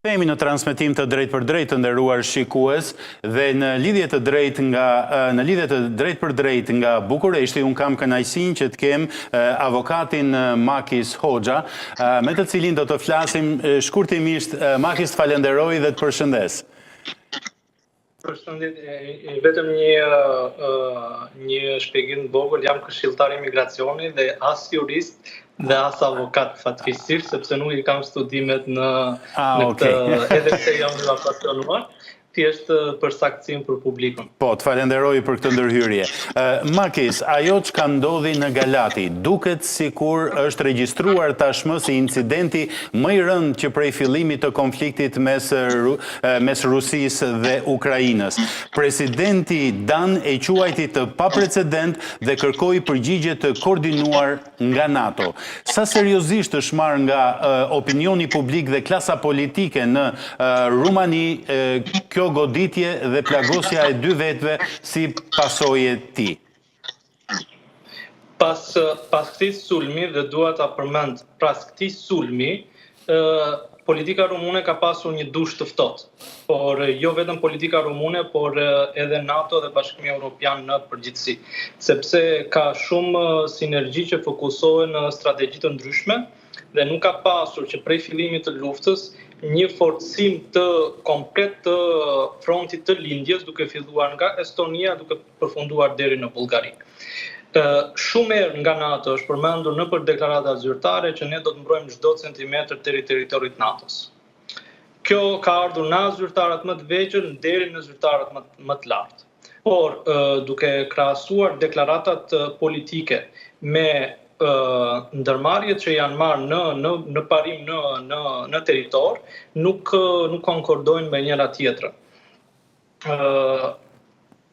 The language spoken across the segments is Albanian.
Themi në transmetim të drejt për drejt të nderuar shikues dhe në lidhje të drejt për drejt nga Bukureshti, unë kam kënaqësinë që të kem avokatin Makis Hoxha, me të cilin do të flasim shkurtimisht. Makis, të falenderoj dhe të përshëndes. Përshëndetje, vetëm një shpjegim vogël, jam këshilltar imigracioni dhe as jurist dhe as avokat fatkeqësisht, sepse nuk i kam studimet në këtë, edhe se jam një pasionuar, thjesht për saktësim për publikun. Po, të falenderoj për këtë ndërhyrje. Makis, ajo që ka ndodhi në Galati, duket sikur është regjistruar tashmë si incidenti më i rënd që prej fillimit të konfliktit mes Rusisë dhe Ukrainës. Presidenti Dan e quajti të paprecedent dhe kërkoi përgjigje të koordinuar nga NATO. Sa seriozisht është marrë nga opinioni publik dhe klasa politike në Rumani kjo goditje dhe plagosja e dy vetëve si pasojë e tij? Pas këtij sulmi, dhe dua ta përmend, pas këtij sulmi, politika rumune ka pasur një dush të ftohtë. Por jo vetëm politika rumune, por edhe NATO dhe Bashkimi Evropian në përgjithësi, sepse ka shumë sinergji që fokusohen në strategji të ndryshme dhe nuk ka pasur që prej fillimit të luftës një forcim të komplet të frontit të lindjes, duke filluar nga Estonia, duke përfunduar deri në Bullgari. Shumë herë nga NATO është përmendur nëpër deklarata zyrtare që ne do të mbrojmë çdo centimetër të territorit NATO-s. Kjo ka ardhur nga zyrtarët më të vegjël deri në zyrtarët më të lartë. Por duke krahasuar deklaratat politike me ndërmarrjet që janë marrë në parim në territor, nuk konkordojnë me njëra tjetrën.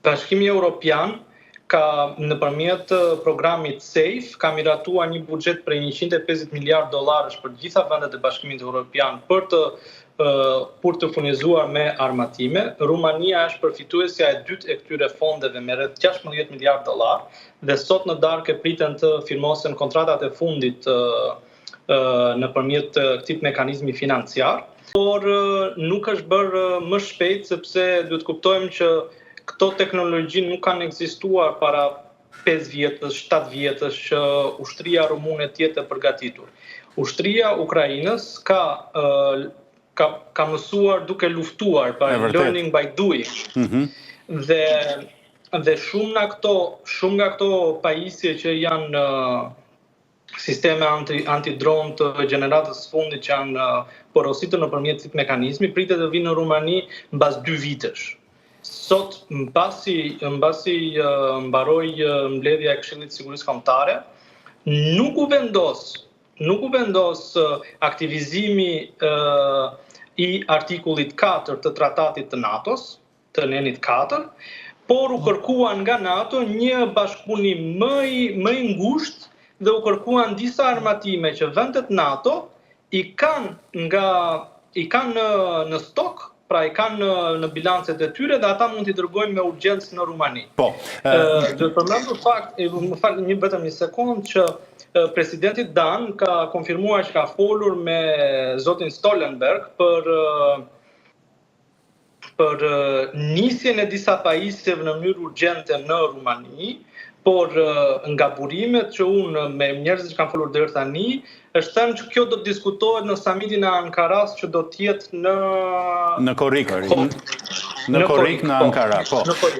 Bashkimi Evropian ka nëpërmjet programit SAFE ka miratuar një buxhet prej 150 miliard dollarësh për gjitha vendet e Bashkimit Evropian për të furnizuar me armatime. Rumania është përfituesja e dytë e këtyre fondeve me rreth 16 miliard dollar dhe sot në darkë priten të firmosen kontratat e fundit nëpërmjet këtij mekanizmi financiar, por nuk është bërë më shpejt sepse duhet kuptojmë që këto teknologji nuk kanë ekzistuar para 5 vjetësh, 7 vjetësh që ushtria rumune të jetë e përgatitur. Ushtria Ukrainës ka mësuar duke luftuar, learning by doing. Dhe shumë nga këto pajisje që janë sisteme anti-drone të gjeneratës fundit që janë porositur nëpërmjet këtij mekanizmi, pritet të vinë në Rumani mbas 2 vitesh. Sot, mbasi mbaroi mbledhja e Këshillit të Sigurisë Kombëtare, nuk u vendos aktivizimi i artikullit 4 të tratatit të NATO-s, të nenit 4, por u kërkuan nga NATO një bashkëpunim më i ngushtë dhe u kërkuan disa armatime që vendet NATO i kanë në stok, pra i kanë në bilancet e tyre dhe ata mund t'i dërgojnë me urgjencë në Rumani. Do të përmendur vetëm një sekond që presidenti Dan ka konfirmuar që ka folur me zotin Stoltenberg për nisjen e disa pajisjeve në mënyrë urgjente në Rumani, por nga burimet që unë me njerëzit që kanë folur deri tani, është thënë që kjo do të diskutohet në samitin e Ankaras që do të jetë në Korrik. Në Korrik në Ankara, po.